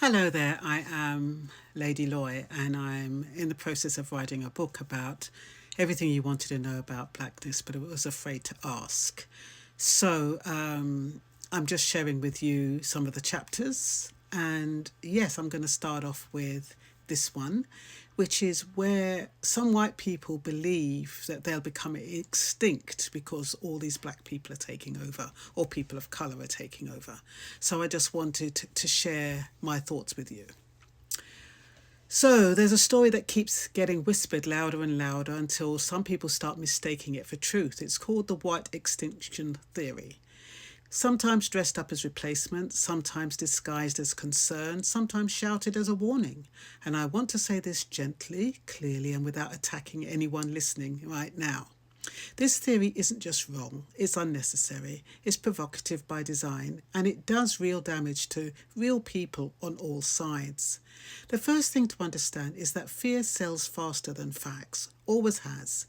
Hello there, I am Lady Loy, and I'm in the process of writing a book about everything you wanted to know about blackness, but I was afraid to ask. So I'm just sharing with you some of the chapters, and yes, I'm going to start off with this one, which is where some white people believe that they'll become extinct because all these black people are taking over, or people of colour are taking over. So I just wanted to share my thoughts with you. So there's a story that keeps getting whispered louder and louder until some people start mistaking it for truth. It's called the white extinction theory. Sometimes dressed up as replacement, sometimes disguised as concern, sometimes shouted as a warning. And I want to say this gently, clearly, and without attacking anyone listening right now. This theory isn't just wrong, it's unnecessary, it's provocative by design, and it does real damage to real people on all sides. The first thing to understand is that fear sells faster than facts, always has.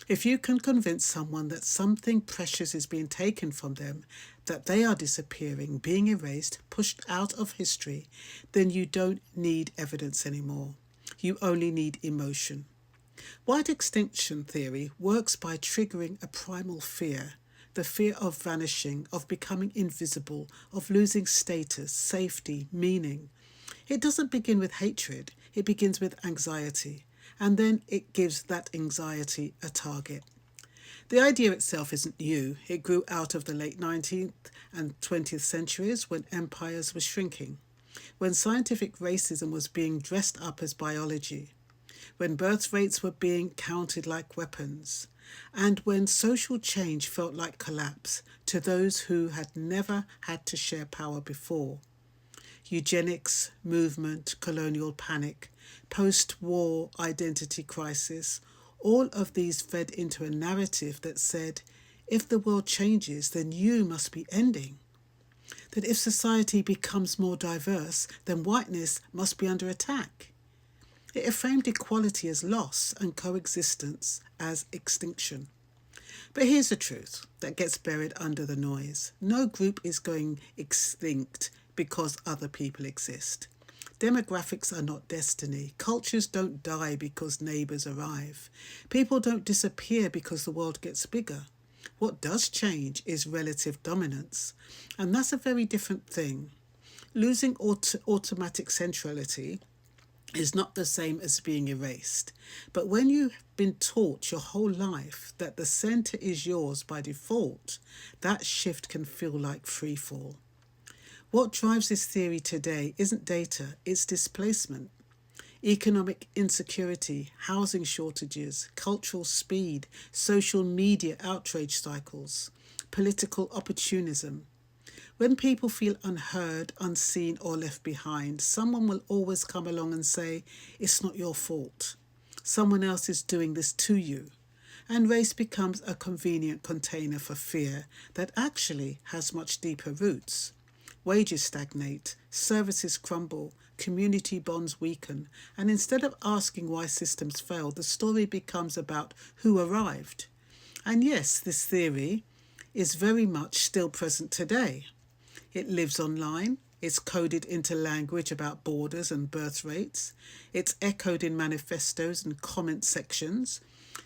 If you can convince someone that something precious is being taken from them, that they are disappearing, being erased, pushed out of history, then you don't need evidence anymore. You only need emotion. White extinction theory works by triggering a primal fear, the fear of vanishing, of becoming invisible, of losing status, safety, meaning. It doesn't begin with hatred, it begins with anxiety, and then it gives that anxiety a target. The idea itself isn't new. It grew out of the late 19th and 20th centuries when empires were shrinking, when scientific racism was being dressed up as biology, when birth rates were being counted like weapons, and when social change felt like collapse to those who had never had to share power before. Eugenics, movement, colonial panic, post-war identity crisis, all of these fed into a narrative that said, if the world changes, then you must be ending. That if society becomes more diverse, then whiteness must be under attack. It framed equality as loss and coexistence as extinction. But here's the truth that gets buried under the noise. No group is going extinct because other people exist. Demographics are not destiny. Cultures don't die because neighbours arrive. People don't disappear because the world gets bigger. What does change is relative dominance, and that's a very different thing. Losing automatic centrality is not the same as being erased. But when you've been taught your whole life that the centre is yours by default, that shift can feel like free fall. What drives this theory today isn't data, it's displacement. Economic insecurity, housing shortages, cultural speed, social media outrage cycles, political opportunism. When people feel unheard, unseen, or left behind, someone will always come along and say, it's not your fault. Someone else is doing this to you. And race becomes a convenient container for fear that actually has much deeper roots. Wages stagnate, services crumble, community bonds weaken, and instead of asking why systems fail, the story becomes about who arrived. And yes, this theory is very much still present today. It lives online, it's coded into language about borders and birth rates, it's echoed in manifestos and comment sections,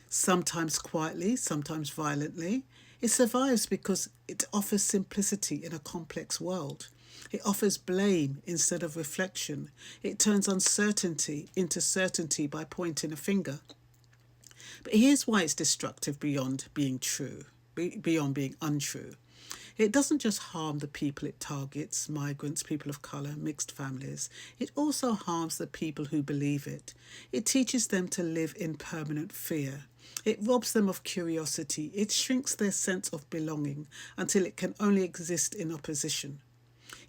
sometimes quietly, sometimes violently. It survives because it offers simplicity in a complex world. It offers blame instead of reflection. It turns uncertainty into certainty by pointing a finger. But here's why it's destructive beyond being true, beyond being untrue. It doesn't just harm the people it targets, migrants, people of colour, mixed families. It also harms the people who believe it. It teaches them to live in permanent fear. It robs them of curiosity. It shrinks their sense of belonging until it can only exist in opposition.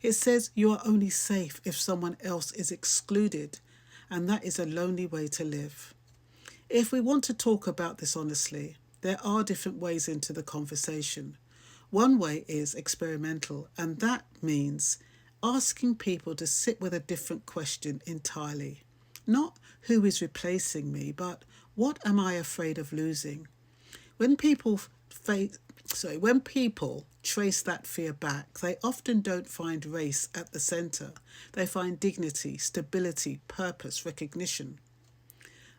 It says you are only safe if someone else is excluded, and that is a lonely way to live. If we want to talk about this honestly, there are different ways into the conversation. One way is experimental, and that means asking people to sit with a different question entirely. Not who is replacing me, but what am I afraid of losing? When people So when people trace that fear back, they often don't find race at the centre. They find dignity, stability, purpose, recognition.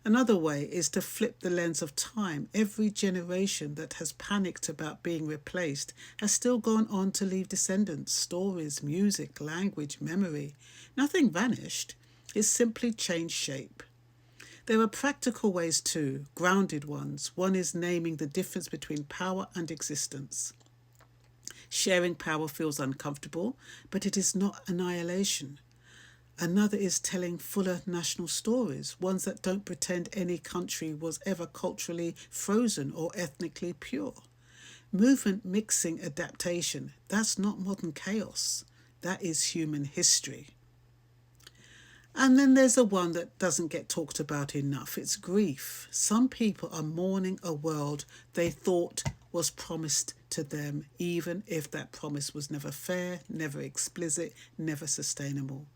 Another way is to flip the lens of time. Every generation that has panicked about being replaced has still gone on to leave descendants, stories, music, language, memory. Nothing vanished. It's simply changed shape. There are practical ways too, grounded ones. One is naming the difference between power and existence. Sharing power feels uncomfortable, but it is not annihilation. Another is telling fuller national stories, ones that don't pretend any country was ever culturally frozen or ethnically pure. Movement mixing adaptation, that's not modern chaos. That is human history. And then there's a one that doesn't get talked about enough. It's grief. Some people are mourning a world they thought was promised to them, even if that promise was never fair, never explicit, never sustainable.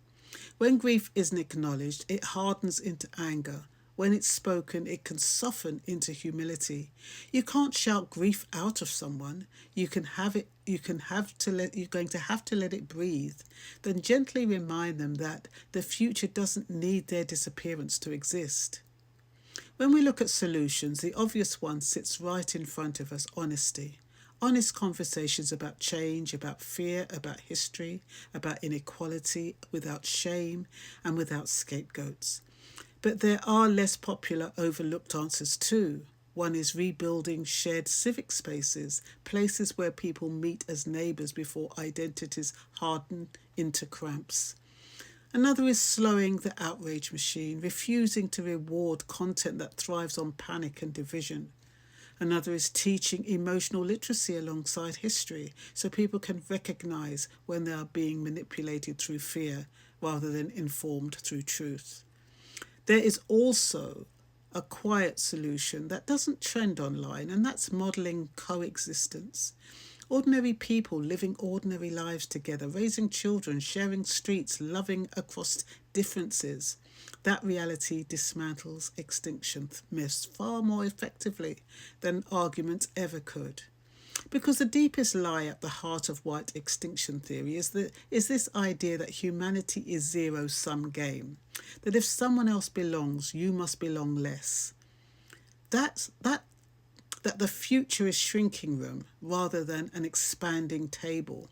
When grief isn't acknowledged, it hardens into anger. When it's spoken, it can soften into humility. You can't shout grief out of someone. You can have it. You're going to have to let it breathe. Then gently remind them that the future doesn't need their disappearance to exist. When we look at solutions, the obvious one sits right in front of us: honesty. Honest conversations about change, about fear, about history, about inequality, without shame and without scapegoats. But there are less popular, overlooked answers too. One is rebuilding shared civic spaces, places where people meet as neighbours before identities harden into cramps. Another is slowing the outrage machine, refusing to reward content that thrives on panic and division. Another is teaching emotional literacy alongside history so people can recognise when they are being manipulated through fear rather than informed through truth. There is also a quiet solution that doesn't trend online, and that's modelling coexistence. Ordinary people living ordinary lives together, raising children, sharing streets, loving across differences. That reality dismantles extinction myths far more effectively than arguments ever could. Because the deepest lie at the heart of white extinction theory is this idea that humanity is zero-sum game. That if someone else belongs, you must belong less. That the future is shrinking room rather than an expanding table.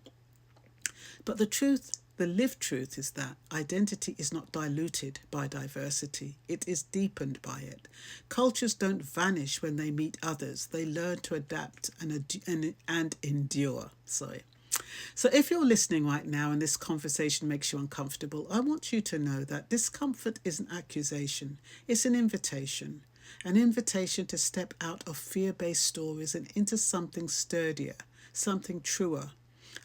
But the lived truth is that identity is not diluted by diversity. It is deepened by it. Cultures don't vanish when they meet others. They learn to adapt and endure. So if you're listening right now and this conversation makes you uncomfortable, I want you to know that discomfort is an accusation. It's an invitation. An invitation to step out of fear-based stories and into something sturdier, something truer.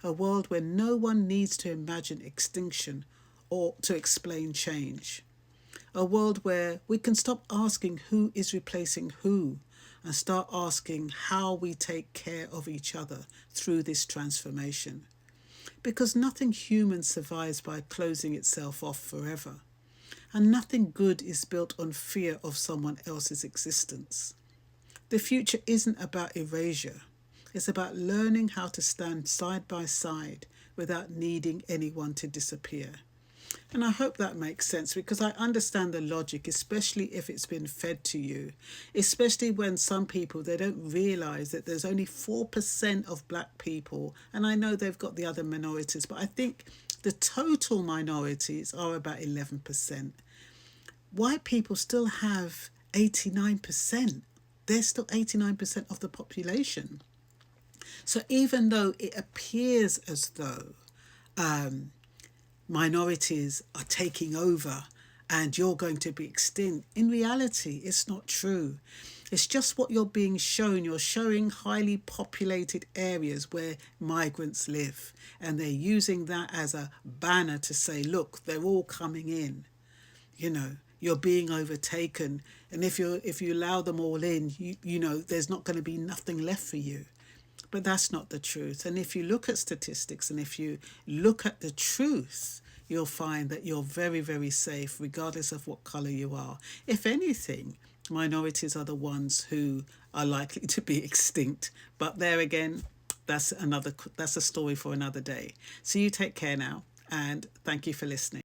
A world where no one needs to imagine extinction or to explain change. A world where we can stop asking who is replacing who and start asking how we take care of each other through this transformation. Because nothing human survives by closing itself off forever. And nothing good is built on fear of someone else's existence. The future isn't about erasure. It's about learning how to stand side by side without needing anyone to disappear. And I hope that makes sense, because I understand the logic, especially if it's been fed to you, especially when some people, they don't realise that there's only 4% of black people, and I know they've got the other minorities, but I think the total minorities are about 11%. White people still have 89%. They're still 89% of the population. So even though it appears as though minorities are taking over and you're going to be extinct, in reality, it's not true. It's just what you're being shown. You're showing highly populated areas where migrants live, and they're using that as a banner to say, look, they're all coming in. You know, you're being overtaken, and if you allow them all in, you know, there's not going to be nothing left for you. But that's not the truth. And if you look at statistics and if you look at the truth, you'll find that you're very, very safe, regardless of what colour you are. If anything, minorities are the ones who are likely to be extinct. But there again, that's a story for another day. So you take care now, and thank you for listening.